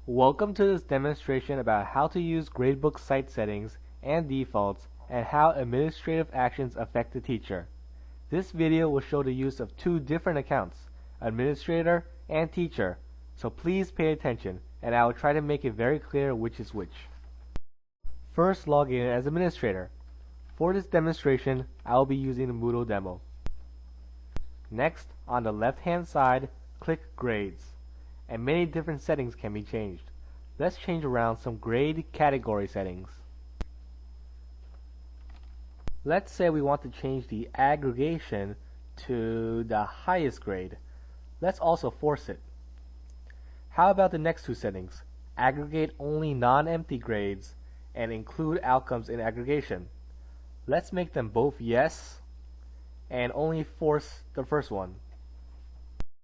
Welcome to this demonstration about how to use Gradebook site settings and defaults and how administrative actions affect the teacher. This video will show the use of two different accounts, administrator and teacher, so please pay attention and I will try to make it very clear which is which. First, log in as administrator. For this demonstration, I will be using the Moodle demo. Next, on the left-hand side, click Grades, and many different settings can be changed. Let's change around some grade category settings. Let's say we want to change the aggregation to the highest grade. Let's also force it. How about the next two settings? Aggregate only non-empty grades and include outcomes in aggregation. Let's make them both yes and only force the first one.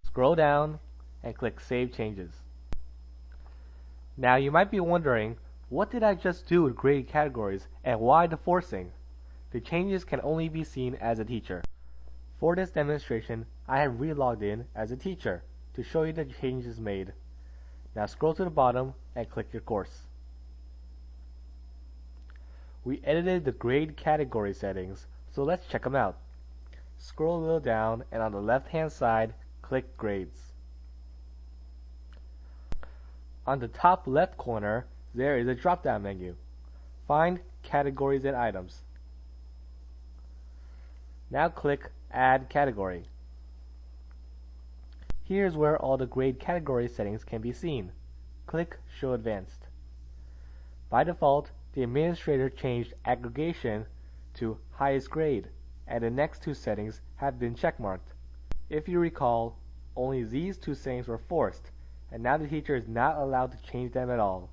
Scroll down and click Save Changes. Now you might be wondering, what did I just do with grade categories and why the forcing? The changes can only be seen as a teacher. For this demonstration, I have re-logged in as a teacher to show you the changes made. Now scroll to the bottom and click your course. We edited the grade category settings, so let's check them out. Scroll a little down and on the left-hand side, click Grades. On the top left corner, there is a drop-down menu. Find Categories and Items. Now click Add Category. Here's where all the grade category settings can be seen. Click Show Advanced. By default, the administrator changed aggregation to highest grade, and the next two settings have been checkmarked. If you recall, only these two settings were forced, and now the teacher is not allowed to change them at all.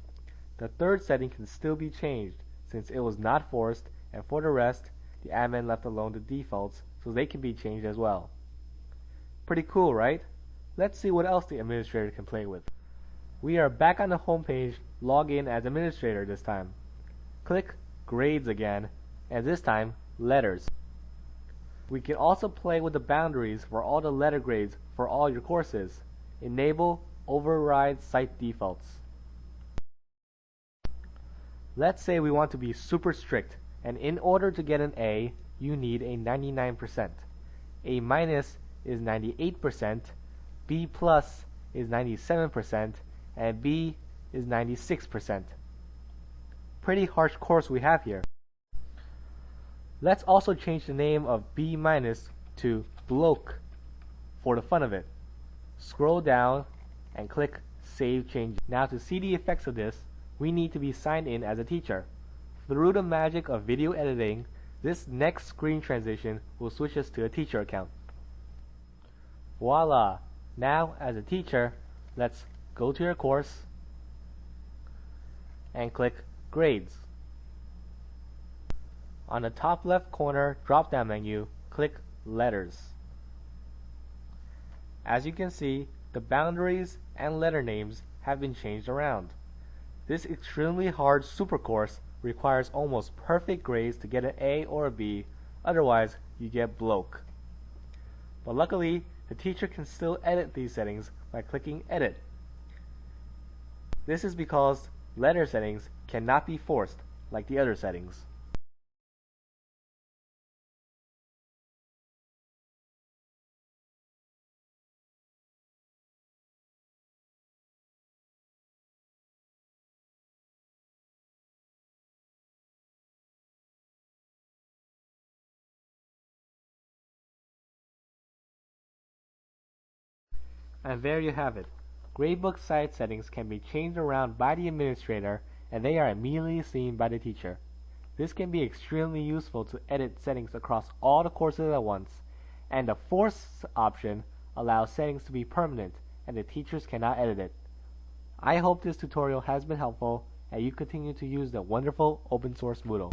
The third setting can still be changed, since it was not forced, and for the rest, the admin left alone the defaults, so they can be changed as well. Pretty cool, right? Let's see what else the administrator can play with. We are back on the home page, log in as administrator this time. Click Grades again, and this time, Letters. We can also play with the boundaries for all the letter grades for all your courses. Enable Override Site Defaults. Let's say we want to be super strict, and in order to get an A, you need a 99%. A minus is 98%, B plus is 97%, and B is 96%. Pretty harsh course we have here. Let's also change the name of B minus to Bloke for the fun of it. Scroll down and click Save Changes. Now to see the effects of this, we need to be signed in as a teacher. Through the magic of video editing, this next screen transition will switch us to a teacher account. Voila! Now as a teacher, let's go to your course and click Grades. On the top left corner drop-down menu, click Letters. As you can see, the boundaries and letter names have been changed around. This extremely hard super course requires almost perfect grades to get an A or a B, otherwise you get Bloke. But luckily, the teacher can still edit these settings by clicking Edit. This is because letter settings cannot be forced like the other settings. And there you have it. Gradebook site settings can be changed around by the administrator and they are immediately seen by the teacher. This can be extremely useful to edit settings across all the courses at once, and the force option allows settings to be permanent and the teachers cannot edit it. I hope this tutorial has been helpful and you continue to use the wonderful open source Moodle.